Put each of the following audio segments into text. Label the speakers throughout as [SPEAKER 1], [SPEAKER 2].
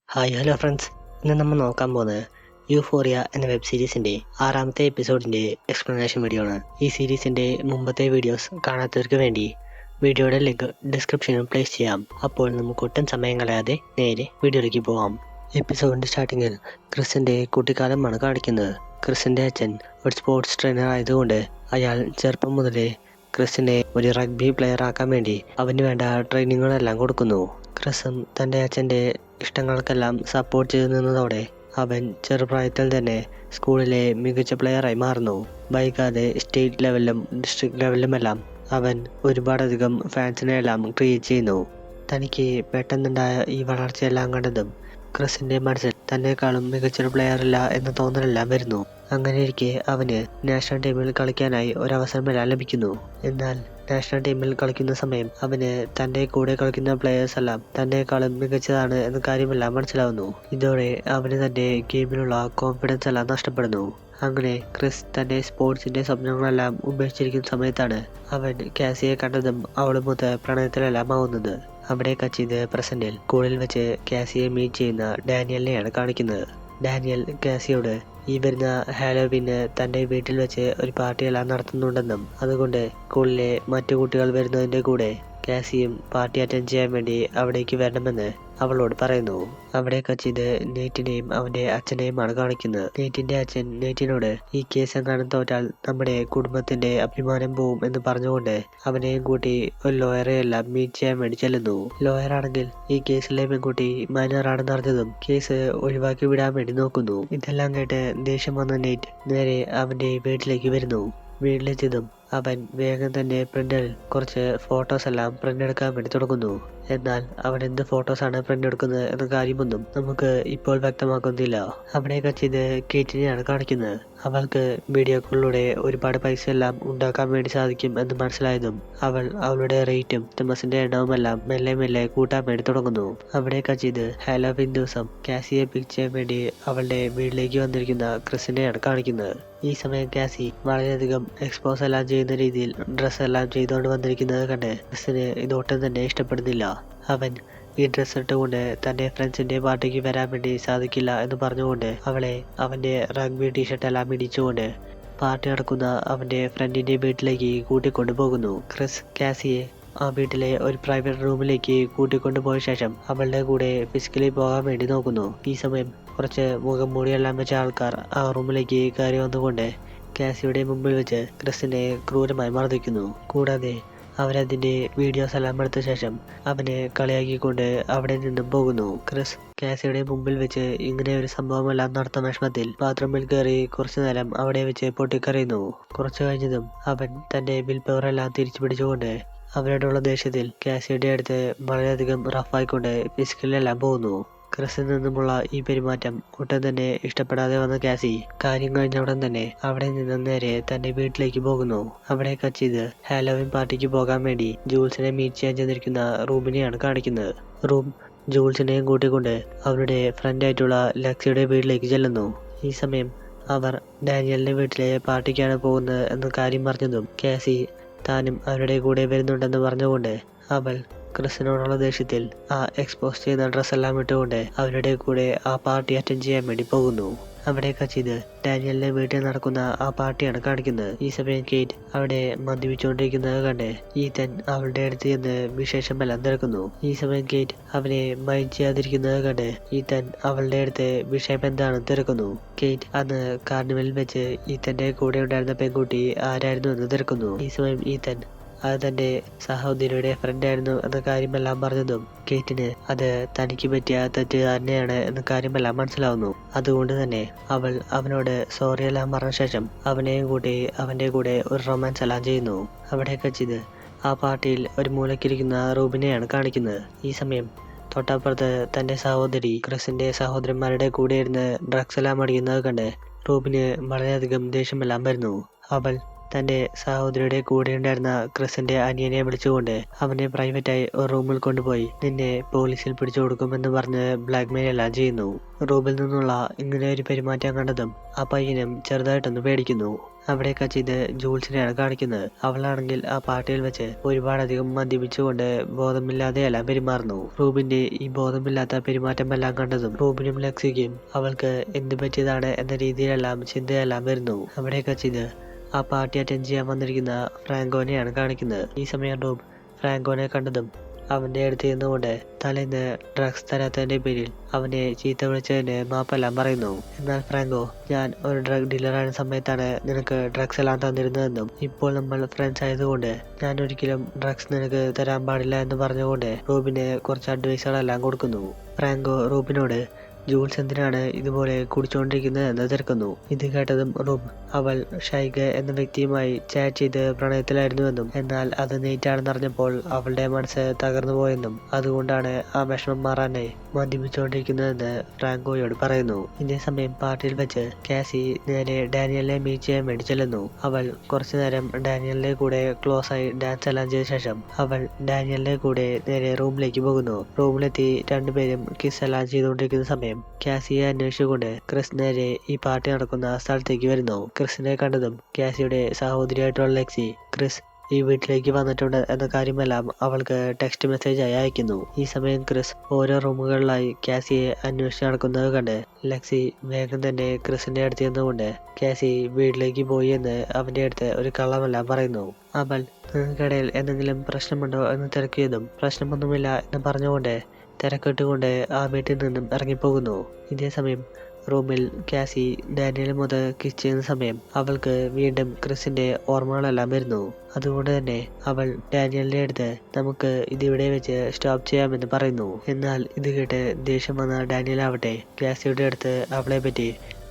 [SPEAKER 1] Hello friends. ഇന്ന് നമ്മൾ നോക്കാൻ പോകുന്നത് യൂഫോറിയ എന്ന വെബ് സീരീസിൻ്റെ 6ാമത്തെ എപ്പിസോഡിൻ്റെ എക്സ്പ്ലനേഷൻ വീഡിയോ ആണ്. ഈ സീരീസിൻ്റെ മുമ്പത്തെ വീഡിയോസ് കാണാത്തവർക്ക് വേണ്ടി വീഡിയോയുടെ ലിങ്ക് ഡിസ്ക്രിപ്ഷനിൽ പ്ലേസ് ചെയ്യാം. അപ്പോൾ നമുക്ക് ഒട്ടും സമയം കളയാതെ നേരെ വീഡിയോയിലേക്ക് പോകാം. എപ്പിസോഡിൻ്റെ സ്റ്റാർട്ടിങ്ങിൽ ക്രിസിൻ്റെ കുട്ടിക്കാലമാണ് കാണിക്കുന്നത്. ക്രിസിൻ്റെ അച്ഛൻ ഒരു സ്പോർട്സ് ട്രെയിനർ ആയതുകൊണ്ട് അയാൾ ചെറുപ്പം മുതലേ ക്രിസിനെ ഒരു റഗ്ബി പ്ലെയർ ആക്കാൻ വേണ്ടി അവന് വേണ്ട ട്രെയിനിങ്ങുകളെല്ലാം കൊടുക്കുന്നു. ക്രിസും തൻ്റെ അച്ഛൻ്റെ ഇഷ്ടങ്ങൾക്കെല്ലാം സപ്പോർട്ട് ചെയ്തു നിന്നതോടെ അവൻ ചെറുപ്രായത്തിൽ തന്നെ സ്കൂളിലെ മികച്ച പ്ലെയറായി മാറുന്നു. വൈകാതെ സ്റ്റേറ്റ് ലെവലിലും ഡിസ്ട്രിക്ട് ലെവലിലുമെല്ലാം അവൻ ഒരുപാടധികം ഫാൻസിനെ എല്ലാം ക്രിയേറ്റ് ചെയ്യുന്നു. തനിക്ക് പെട്ടെന്നുണ്ടായ ഈ വളർച്ചയെല്ലാം കണ്ടതും ക്രിസിൻ്റെ മനസ്സിൽ തന്നെക്കാളും മികച്ചൊരു പ്ലെയറില്ല എന്ന തോന്നലെല്ലാം വരുന്നു. അങ്ങനെയിരിക്കെ അവന് നാഷണൽ ടീമിൽ കളിക്കാനായി ഒരവസരമെല്ലാം ലഭിക്കുന്നു. എന്നാൽ നാഷണൽ ടീമിൽ കളിക്കുന്ന സമയം അവന് തൻ്റെ കൂടെ കളിക്കുന്ന പ്ലെയേഴ്സ് എല്ലാം തന്നെക്കാളും മികച്ചതാണ് എന്ന കാര്യമെല്ലാം മനസ്സിലാവുന്നു. ഇതോടെ അവന് തൻ്റെ ഗെയിമിലുള്ള കോൺഫിഡൻസ് എല്ലാം നഷ്ടപ്പെടുന്നു. അങ്ങനെ ക്രിസ് തൻ്റെ സ്പോർട്സിൻ്റെ സ്വപ്നങ്ങളെല്ലാം ഉപേക്ഷിച്ചിരിക്കുന്ന സമയത്താണ് അവൻ കാസിയെ കണ്ടതും അവളുമൊത്ത് പ്രണയത്തിലെല്ലാം ആവുന്നത്. അവിടെ കട്ട് ചെയ്ത് പ്രസന്റിൽ സ്കൂളിൽ വെച്ച് കാസിയെ മീറ്റ് ചെയ്യുന്ന ഡാനിയലിനെയാണ് കാണിക്കുന്നത്. ഡാനിയൽ കാസിയോട് ഈ വരുന്ന ഹാലോവീന് തൻ്റെ വീട്ടിൽ വെച്ച് ഒരു പാർട്ടിയെല്ലാം നടത്തുന്നുണ്ടെന്നും അതുകൊണ്ട് സ്കൂളിലെ മറ്റു കുട്ടികൾ വരുന്നതിൻ്റെ കൂടെ കാസിയും പാർട്ടി അറ്റൻഡ് ചെയ്യാൻ വേണ്ടി അവിടേക്ക് വരണമെന്ന് അവളോട് പറയുന്നു. അവിടെ കച്ചിത് നെയ്റ്റിനെയും അവൻ്റെ അച്ഛനെയുമാണ് കാണിക്കുന്നത്. നെയ്റ്റിൻ്റെ അച്ഛൻ നെയ്റ്റിനോട് ഈ കേസ് എങ്ങാനും തോറ്റാൽ നമ്മുടെ കുടുംബത്തിൻ്റെ അഭിമാനം പോവും എന്ന് പറഞ്ഞുകൊണ്ട് അവനെയും കൂട്ടി ഒരു ലോയറെയെല്ലാം മീറ്റ് ചെയ്യാൻ വേണ്ടി ചെല്ലുന്നു. ലോയറാണെങ്കിൽ ഈ കേസിലെ പെൺകുട്ടി മൈനറാണെന്ന് അറിഞ്ഞതും കേസ് ഒഴിവാക്കി വിടാൻ വേണ്ടി നോക്കുന്നു. ഇതെല്ലാം കേട്ട് ദേഷ്യം വന്ന നെയ്റ്റ് നേരെ അവൻ്റെ വീട്ടിലേക്ക് വരുന്നു. വീട്ടിലെത്തിയതും അവൻ വേഗം തന്നെ പ്രിന്ററിൽ കുറച്ച് ഫോട്ടോസ് എല്ലാം പ്രിന്റ് എടുക്കാൻ വേണ്ടി തുടങ്ങുന്നു. എന്നാൽ അവൻ എന്ത് ഫോട്ടോസാണ് പ്രിന്റ് എടുക്കുന്നത് എന്ന കാര്യമൊന്നും നമുക്ക് ഇപ്പോൾ വ്യക്തമാക്കുന്നില്ല. അവിടെ കച്ചിത് കേറ്റിനെയാണ് കാണിക്കുന്നത്. അവൾക്ക് വീഡിയോ കോളിലൂടെ ഒരുപാട് പൈസ എല്ലാം ഉണ്ടാക്കാൻ വേണ്ടി സാധിക്കും എന്ന് മനസ്സിലായതും അവൾ അവളുടെ റേറ്റും കസ്റ്റമേഴ്സിന്റെ എണ്ണവുമെല്ലാം മെല്ലെ മെല്ലെ കൂട്ടാൻ വേണ്ടി തുടങ്ങുന്നു. അവിടെ കച്ചിത് ഹാലോവീൻ ദിവസം കാസിയെ പിക്ക് ചെയ്യാൻ വേണ്ടി അവളുടെ വീട്ടിലേക്ക് വന്നിരിക്കുന്ന ക്രിസിനെയാണ് കാണിക്കുന്നത്. ഈ സമയം കാസി വളരെയധികം എക്സ്പോസ് എല്ലാം ചെയ്യുന്ന രീതിയിൽ ഡ്രസ്സ് എല്ലാം ചെയ്തുകൊണ്ട് വന്നിരിക്കുന്നത് കണ്ട് ക്രിസിന് ഇതൊട്ടും തന്നെ ഇഷ്ടപ്പെടുന്നില്ല. അവൻ ഈ ഡ്രസ്സ് ഇട്ടുകൊണ്ട് തൻ്റെ ഫ്രണ്ട്സിൻ്റെ പാർട്ടിക്ക് വരാൻ വേണ്ടി സാധിക്കില്ല എന്ന് പറഞ്ഞുകൊണ്ട് അവളെ അവൻ്റെ റഗ്ബി ടീഷർട്ട് എല്ലാം ഇടിച്ചുകൊണ്ട് പാർട്ടി നടക്കുന്ന അവൻ്റെ ഫ്രണ്ടിൻ്റെ വീട്ടിലേക്ക് കൂട്ടിക്കൊണ്ടു പോകുന്നു. ക്രിസ് കാസിയെ ആ വീട്ടിലെ ഒരു പ്രൈവറ്റ് റൂമിലേക്ക് കൂട്ടിക്കൊണ്ടുപോയ ശേഷം അവളുടെ കൂടെ ഫിസിക്കലി പോകാൻ വേണ്ടി നോക്കുന്നു. ഈ സമയം കുറച്ച് മുഖം മൂടിയെല്ലാം വെച്ച ആൾക്കാർ ആ റൂമിലേക്ക് കയറി വന്നുകൊണ്ട് കാസിയുടെ മുമ്പിൽ വെച്ച് ക്രിസിനെ ക്രൂരമായി മർദ്ദിക്കുന്നു. കൂടാതെ അവരതിൻ്റെ വീഡിയോസ് എല്ലാം എടുത്ത ശേഷം അവനെ കളിയാക്കിക്കൊണ്ട് അവിടെ നിന്നും പോകുന്നു. ക്രിസ് കാസിയുടെ മുമ്പിൽ വെച്ച് ഇങ്ങനെ ഒരു സംഭവമെല്ലാം നടത്തുന്ന വിഷമത്തിൽ ബാത്റൂമിൽ കയറി കുറച്ചു നേരം അവിടെ വെച്ച് പൊട്ടിക്കറിയുന്നു. കുറച്ചു കഴിഞ്ഞതും അവൻ തൻ്റെ വിൽ പവർ എല്ലാം തിരിച്ചു പിടിച്ചുകൊണ്ട് അവരോടുള്ള ദേഷ്യത്തിൽ കാസിയുടെ അടുത്ത് വളരെയധികം റഫായിക്കൊണ്ട് ഫിസിക്കലെല്ലാം പോകുന്നു. ക്രിസിൽ നിന്നുമുള്ള ഈ പെരുമാറ്റം ഒട്ടും തന്നെ ഇഷ്ടപ്പെടാതെ വന്ന കാസി കാര്യം കഴിഞ്ഞ ഉടൻ തന്നെ അവിടെ നിന്നും നേരെ തന്റെ വീട്ടിലേക്ക് പോകുന്നു. അവിടെ കട്ട് ചെയ്ത് ഹാലോവീൻ പാർട്ടിക്ക് പോകാൻ വേണ്ടി ജൂൾസിനെ മീറ്റ് ചെയ്യാൻ ചെന്നിരിക്കുന്ന റൂമിനെയാണ് കാണിക്കുന്നത്. റൂം ജൂൾസിനെയും കൂട്ടിക്കൊണ്ട് അവരുടെ ഫ്രണ്ടായിട്ടുള്ള ലക്സിയുടെ വീട്ടിലേക്ക് ചെല്ലുന്നു. ഈ സമയം അവർ ഡാനിയലിന്റെ വീട്ടിലെ പാർട്ടിക്കാണ് പോകുന്നത് എന്ന കാര്യം പറഞ്ഞതും കാസി താനും അവരുടെ കൂടെ വരുന്നുണ്ടെന്ന് പറഞ്ഞുകൊണ്ട് അവൾ ക്രിസിനോടുള്ള ദേഷ്യത്തിൽ ആ എക്സ്പോസ് ചെയ്യുന്ന ഡ്രസ്സെല്ലാം ഇട്ടുകൊണ്ട് അവരുടെ കൂടെ ആ പാർട്ടി അറ്റൻഡ് ചെയ്യാൻ വേണ്ടി പോകുന്നു. അവിടെ കച്ചിത് ഡാനിയലിന്റെ വീട്ടിൽ നടക്കുന്ന ആ പാർട്ടിയാണ് കാണിക്കുന്നത്. ഈ സമയം കേറ്റ് അവിടെ മദ്യപിച്ചുകൊണ്ടിരിക്കുന്നത് കണ്ട് ഈതൻ അവളുടെ അടുത്ത് ചെന്ന് വിശേഷമെല്ലാം തിരക്കുന്നു. ഈ സമയം കേറ്റ് അവനെ മൈൻഡ് ചെയ്യാതിരിക്കുന്നത് കണ്ട് ഈതൻ അവളുടെ അടുത്ത് വിഷയം എന്താണെന്ന് തിരക്കുന്നു. കേറ്റ് അന്ന് കാർണിവലിൽ വെച്ച് ഈതന്റെ കൂടെ ഉണ്ടായിരുന്ന പെൺകുട്ടി ആരായിരുന്നു എന്ന് തിരക്കുന്നു. ഈ സമയം ഈതൻ അത് തന്റെ സഹോദരിയുടെ ഫ്രണ്ടായിരുന്നു എന്ന കാര്യമെല്ലാം പറഞ്ഞതും കേറ്റിന് അത് തനിക്ക് പറ്റിയ തെറ്റ് തന്നെയാണ് എന്ന കാര്യമെല്ലാം മനസ്സിലാവുന്നു. അതുകൊണ്ട് തന്നെ അവൾ അവനോട് സോറി എല്ലാം പറഞ്ഞ ശേഷം അവനെയും കൂട്ടി അവന്റെ കൂടെ ഒരു റൊമാൻസ് എല്ലാം ചെയ്യുന്നു. അവിടെ കച്ചിത് ആ പാർട്ടിയിൽ ഒരു മൂലക്കിരിക്കുന്ന റൂബിനെയാണ് കാണിക്കുന്നത്. ഈ സമയം തൊട്ടപ്പുറത്ത് തന്റെ സഹോദരി ക്രിസിന്റെ സഹോദരന്മാരുടെ കൂടെ ഇരുന്ന് ഡ്രഗ്സ് എല്ലാം അടിക്കുന്നത് കണ്ട് റൂബിന് വളരെയധികം ദേഷ്യമെല്ലാം വരുന്നു. അവൾ തന്റെ സഹോദരിയുടെ കൂടെയുണ്ടായിരുന്ന ക്രിസിന്റെ അനിയനെ വിളിച്ചുകൊണ്ട് അവനെ പ്രൈവറ്റായി ഒരു റൂമിൽ കൊണ്ടുപോയി നിന്നെ പോലീസിൽ പിടിച്ചു കൊടുക്കുമെന്ന് പറഞ്ഞ് ബ്ലാക്ക്മെയിൽ എല്ലാം ചെയ്യുന്നു. റൂമിൽ നിന്നുള്ള ഇങ്ങനെ ഒരു പെരുമാറ്റം കണ്ടതും ആ പയ്യനും ചെറുതായിട്ടൊന്ന് പേടിക്കുന്നു. അവിടെ കച്ചിത് ജൂൾസിനെയാണ് കാണിക്കുന്നത്. അവളാണെങ്കിൽ ആ പാർട്ടിയിൽ വെച്ച് ഒരുപാടധികം മദ്യപിച്ചുകൊണ്ട് ബോധമില്ലാതെയെല്ലാം പെരുമാറുന്നു. റൂബിന്റെ ഈ ബോധമില്ലാത്ത പെരുമാറ്റമെല്ലാം കണ്ടതും റൂബിനും ലക്സിക്കും അവൾക്ക് എന്ത് പറ്റിയതാണ് എന്ന രീതിയിലെല്ലാം ചിന്തയെല്ലാം വരുന്നു. അവിടെ കച്ചിത് ആ പാർട്ടി അറ്റൻഡ് ചെയ്യാൻ വന്നിരിക്കുന്ന ഫ്രാങ്കോനെയാണ് കാണിക്കുന്നത്. ഈ സമയം റൂബ് ഫ്രാങ്കോനെ കണ്ടതും അവന്റെ അടുത്ത് നിന്നുകൊണ്ട് തലേന്ന് ഡ്രഗ്സ് തരാത്തതിന്റെ പേരിൽ അവനെ ചീത്ത വിളിച്ചതിന് മാപ്പെല്ലാം പറയുന്നു. എന്നാൽ ഫ്രാങ്കോ, ഞാൻ ഒരു ഡ്രഗ് ഡീലറായ സമയത്താണ് നിനക്ക് ഡ്രഗ്സ് എല്ലാം തന്നിരുന്നതെന്നും ഇപ്പോൾ നമ്മൾ ഫ്രണ്ട്സ് ആയതുകൊണ്ട് ഞാൻ ഒരിക്കലും ഡ്രഗ്സ് നിനക്ക് തരാൻ പാടില്ല എന്ന് പറഞ്ഞുകൊണ്ട് റൂബിന് കുറച്ച് അഡ്വൈസുകളെല്ലാം കൊടുക്കുന്നു. ഫ്രാങ്കോ റൂബിനോട് ജൂൾസ് എന്തിനാണ് ഇതുപോലെ കുടിച്ചുകൊണ്ടിരിക്കുന്നത് എന്ന് തിരക്കുന്നു. ഇത് കേട്ടതും റൂബ് അവൾ ഷൈഗ എന്ന വ്യക്തിയുമായി ചാറ്റ് ചെയ്ത് പ്രണയത്തിലായിരുന്നുവെന്നും എന്നാൽ അത് നെയ്റ്റാണെന്നറിഞ്ഞപ്പോൾ അവളുടെ മനസ്സ് തകർന്നു പോയെന്നും അതുകൊണ്ടാണ് ആ വിഷമം മാറാനായി മദ്യപിച്ചുകൊണ്ടിരിക്കുന്നതെന്ന് ഫ്രാങ്കോയോട് പറയുന്നു. ഇതേസമയം പാർട്ടിയിൽ വെച്ച് കാസി നേരെ ഡാനിയലിനെ മീറ്റ് ചെയ്യാൻ വേണ്ടി ചെല്ലുന്നു. അവൾ കുറച്ചുനേരം ഡാനിയലിന്റെ കൂടെ ക്ലോസ് ആയി ഡാൻസ് എല്ലാം ചെയ്ത ശേഷം അവൾ ഡാനിയലിന്റെ കൂടെ നേരെ റൂമിലേക്ക് പോകുന്നു. റൂമിലെത്തി രണ്ടുപേരും കിസ് എല്ലാം ചെയ്തുകൊണ്ടിരിക്കുന്ന സമയം കാസിയെ അന്വേഷിച്ചുകൊണ്ട് ക്രിസ് നേരെ ഈ പാർട്ടി നടക്കുന്ന സ്ഥലത്തേക്ക് വരുന്നു. ക്രിസിനെ കണ്ടതും കാസിയുടെ സഹോദരിയായിട്ടുള്ള ലെക്സി ക്രിസ് ഈ വീട്ടിലേക്ക് വന്നിട്ടുണ്ട് എന്ന കാര്യമെല്ലാം അവൾക്ക് ടെക്സ്റ്റ് മെസ്സേജായി അയക്കുന്നു. ഈ സമയം ക്രിസ് ഓരോ റൂമുകളിലായി കാസിയെ അന്വേഷിച്ച് നടക്കുന്നത് കണ്ട് ലെക്സി വേഗം തന്നെ ക്രിസിന്റെ അടുത്ത് നിന്നുകൊണ്ട് കാസി വീട്ടിലേക്ക് പോയി എന്ന് അവന്റെ അടുത്ത് ഒരു കള്ളമെല്ലാം പറയുന്നു. അവൾ നിങ്ങൾക്കിടയിൽ എന്തെങ്കിലും പ്രശ്നമുണ്ടോ എന്ന് തിരക്കിയതും പ്രശ്നമൊന്നുമില്ല എന്ന് പറഞ്ഞുകൊണ്ട് തിരക്കിട്ടുകൊണ്ട് ആ വീട്ടിൽ നിന്നും ഇറങ്ങിപ്പോകുന്നു. ഇതേസമയം റൂമിൽ കാസി ഡാനിയലുമൊത്ത് കിസ് ചെയ്യുന്ന സമയം അവൾക്ക് വീണ്ടും ക്രിസിന്റെ ഓർമ്മകളെല്ലാം വരുന്നു. അതുകൊണ്ട് തന്നെ അവൾ ഡാനിയലിന്റെ അടുത്ത് നമുക്ക് ഇതിവിടെ വെച്ച് സ്റ്റോപ്പ് ചെയ്യാമെന്ന് പറയുന്നു. എന്നാൽ ഇത് കേട്ട് ദേഷ്യം വന്ന ഡാനിയൽ ആവട്ടെ കാസിയുടെ അടുത്ത് അവളെ പറ്റി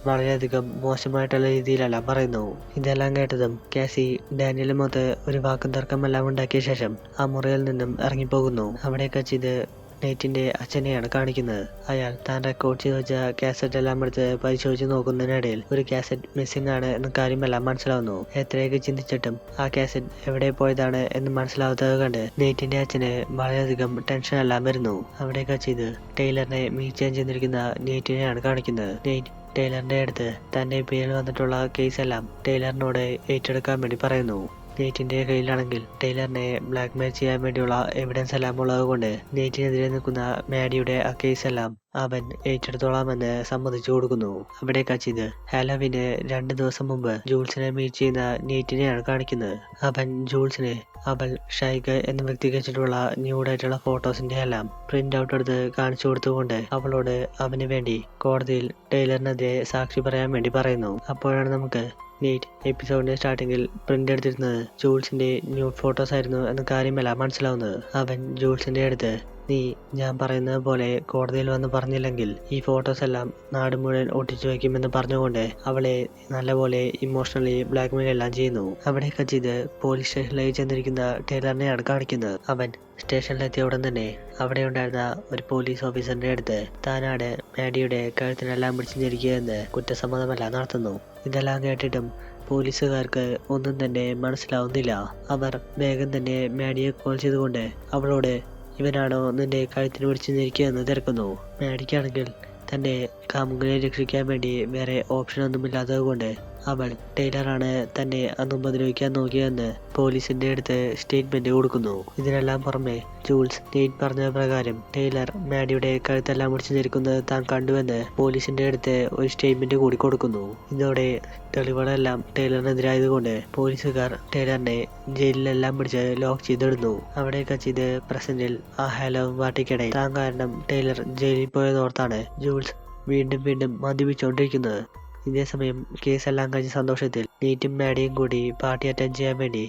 [SPEAKER 1] വളരെയധികം മോശമായിട്ടുള്ള രീതിയിലെല്ലാം പറയുന്നു. ഇതെല്ലാം കേട്ടതും കാസി ഡാനിയലുമൊത്ത് ഒരു വാക്കും തർക്കമെല്ലാം ഉണ്ടാക്കിയ ശേഷം ആ മുറിയിൽ നിന്നും ഇറങ്ങിപ്പോകുന്നു. അവിടെ കച്ചിത് നെയ്റ്റിന്റെ അച്ഛനെയാണ് കാണിക്കുന്നത്. അയാൾ താൻ റെക്കോർഡ് ചെയ്ത് വെച്ച കാസറ്റ് എല്ലാം എടുത്ത് പരിശോധിച്ച് നോക്കുന്നതിനിടയിൽ ഒരു കാസറ്റ് മിസ്സിംഗ് ആണ് എന്ന കാര്യമെല്ലാം മനസ്സിലാവുന്നു. എത്രയൊക്കെ ചിന്തിച്ചിട്ടും ആ കാസറ്റ് എവിടെ പോയതാണ് എന്ന് മനസ്സിലാവാത്തത് കണ്ട് നെയ്റ്റിന്റെ അച്ഛന് വളരെയധികം ടെൻഷൻ എല്ലാം വരുന്നു. അവിടെ കച്ചിത് ടൈലറിനെ മീറ്റ് ചെയ്യാൻ ചെന്നിരിക്കുന്ന നെയ്റ്റിനെയാണ് കാണിക്കുന്നത്. നെയ്റ്റ് ടൈലറിന്റെ അടുത്ത് തന്റെ പേരിൽ വന്നിട്ടുള്ള കേസെല്ലാം ടൈലറിനോട് ഏറ്റെടുക്കാൻ വേണ്ടി പറയുന്നു. നെയ്റ്റിന്റെ കയ്യിലാണെങ്കിൽ ടൈലറിനെ ബ്ലാക്ക്മെയിൽ ചെയ്യാൻ വേണ്ടിയുള്ള എവിഡൻസ് എല്ലാം ഉള്ളത് കൊണ്ട് നെയ്റ്റിനെതിരെ നിൽക്കുന്ന മാഡിയുടെ ആ കേസെല്ലാം അവൻ ഏറ്റെടുത്തോളാമെന്ന് സമ്മതിച്ചു കൊടുക്കുന്നു. അവിടെ കച്ചിത് ഹാലോവിന് 2 ദിവസം മുമ്പ് ജൂൾസിനെ മീറ്റ് ചെയ്യുന്ന നെയ്റ്റിനെയാണ് കാണിക്കുന്നത്. അവൻ ജൂൾസിന് അവൾ ഷൈഗ എന്ന വ്യക്തിക്ക് വെച്ചിട്ടുള്ള ന്യൂഡായിട്ടുള്ള ഫോട്ടോസിന്റെ എല്ലാം പ്രിന്റ് ഔട്ട് എടുത്ത് കാണിച്ചു കൊടുത്തുകൊണ്ട് അവളോട് അവന് വേണ്ടി കോടതിയിൽ ടൈലറിനെതിരെ സാക്ഷി പറയാൻ വേണ്ടി പറയുന്നു. അപ്പോഴാണ് നമുക്ക് നെയ്റ്റ് എപ്പിസോഡിന്റെ സ്റ്റാർട്ടിങ്ങിൽ പ്രിന്റ് എടുത്തിരുന്നത് ജൂൾസിന്റെ ന്യൂഡ് ഫോട്ടോസ് ആയിരുന്നു എന്ന കാര്യമെല്ലാം മനസ്സിലാവുന്നത്. അവൻ ജൂൾസിന്റെ അടുത്ത് നീ ഞാൻ പറയുന്നത് പോലെ കോടതിയിൽ വന്ന് പറഞ്ഞില്ലെങ്കിൽ ഈ ഫോട്ടോസ് എല്ലാം നാട് മുഴുവൻ ഒട്ടിച്ചു വയ്ക്കുമെന്ന് പറഞ്ഞുകൊണ്ട് അവളെ നല്ലപോലെ ഇമോഷണലി ബ്ലാക്ക്മെയിൽ എല്ലാം ചെയ്യുന്നു. അവിടെ കച്ചിത് പോലീസ് സ്റ്റേഷനിലേക്ക് ചെന്നിരിക്കുന്ന ടൈലറിനെയാണ് കാണിക്കുന്നത്. അവൻ സ്റ്റേഷനിലെത്തിയ ഉടൻ തന്നെ അവിടെ ഉണ്ടായിരുന്ന ഒരു പോലീസ് ഓഫീസറിന്റെ അടുത്ത് താനാണ് മാഡിയുടെ കഴുത്തിനെല്ലാം പിടിച്ചിരിക്കുകയെന്ന് കുറ്റസമ്മതമെല്ലാം നടത്തുന്നു. ഇതെല്ലാം കേട്ടിട്ടും പോലീസുകാർക്ക് ഒന്നും തന്നെ മനസ്സിലാവുന്നില്ല. അവർ വേഗം തന്നെ മാഡിയെ കോൾ ചെയ്തുകൊണ്ട് അവളോട് ഇവനാണോ നിന്റെ കഴുത്തിന് പിടിച്ചു നിൽക്കുക എന്ന് തിരക്കുന്നു. മാഡിക്കാണെങ്കിൽ തന്റെ കാമുകനെ രക്ഷിക്കാൻ വേണ്ടി വേറെ ഓപ്ഷൻ ഒന്നുമില്ലാത്തത് കൊണ്ട് അവൾ ടൈലറാണ് തന്നെ അന്ന് ഉപദ്രവിക്കാൻ നോക്കിയതെന്ന് പോലീസിന്റെ അടുത്ത് സ്റ്റേറ്റ്മെന്റ് കൊടുക്കുന്നു. ഇതിനെല്ലാം പുറമെ ജൂൾസ് നെയ്റ്റ് പറഞ്ഞ പ്രകാരം ടൈലർ മാഡിയുടെ കഴുത്തെല്ലാം മുടിച്ചു നിൽക്കുന്നത് താൻ കണ്ടുവെന്ന് പോലീസിന്റെ അടുത്ത് ഒരു സ്റ്റേറ്റ്മെന്റ് കൂടി കൊടുക്കുന്നു. ഇതോടെ തെളിവുകളെല്ലാം ടൈലറിനെതിരായതുകൊണ്ട് പോലീസുകാർ ടൈലറിനെ ജയിലിലെല്ലാം പിടിച്ച് ലോക്ക് ചെയ്തിടുന്നു. അവിടെ കച്ചിത് പ്രസന്റിൽ ആ ഹാലോ പാർട്ടിക്കിടെ താൻ കാരണം ടൈലർ ജയിലിൽ പോയതോർത്താണ് ജൂൾസ് വീണ്ടും മദ്യപിച്ചുകൊണ്ടിരിക്കുന്നത്. ഇതേസമയം കേസെല്ലാം കഴിഞ്ഞ സന്തോഷത്തിൽ നെയ്റ്റും മാഡിയും കൂടി പാർട്ടി അറ്റൻഡ് ചെയ്യാൻ വേണ്ടി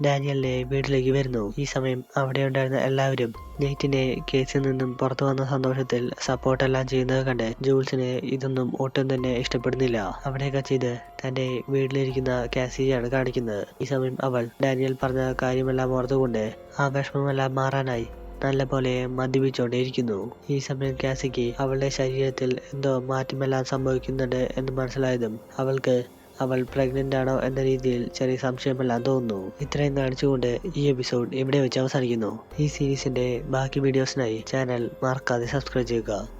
[SPEAKER 1] ഡാനിയലിന്റെ വീട്ടിലേക്ക് വരുന്നു. ഈ സമയം അവിടെ ഉണ്ടായിരുന്ന എല്ലാവരും നെയ്റ്റിനെ കേസിൽ നിന്നും പുറത്തു വന്ന സന്തോഷത്തിൽ സപ്പോർട്ടെല്ലാം ചെയ്യുന്നത് കണ്ട് ജൂൾസിന് ഇതൊന്നും ഒട്ടും തന്നെ ഇഷ്ടപ്പെടുന്നില്ല. അവിടെ കച്ചിത് തന്റെ വീട്ടിലിരിക്കുന്ന കാസിയെയാണ് കാണിക്കുന്നത്. ഈ സമയം അവൾ ഡാനിയൽ പറഞ്ഞ കാര്യമെല്ലാം ഓർത്തുകൊണ്ട് ആ വിഷമമെല്ലാം മാറാനായി നല്ലപോലെ മദ്യപിച്ചുകൊണ്ടേയിരിക്കുന്നു. ഈ സമയം കാസിക്ക് അവളുടെ ശരീരത്തിൽ എന്തോ മാറ്റമെല്ലാം സംഭവിക്കുന്നുണ്ട് എന്ന് മനസ്സിലായതും അവൾക്ക് അവൾ പ്രഗ്നന്റ് ആണോ എന്ന രീതിയിൽ ചെറിയ സംശയമെല്ലാം തോന്നുന്നു. ഇത്രയും കാണിച്ചുകൊണ്ട് ഈ എപ്പിസോഡ് ഇവിടെ വെച്ച് അവസാനിക്കുന്നു. ഈ സീരീസിന്റെ ബാക്കി വീഡിയോസിനായി ചാനൽ മറക്കാതെ സബ്സ്ക്രൈബ് ചെയ്യുക.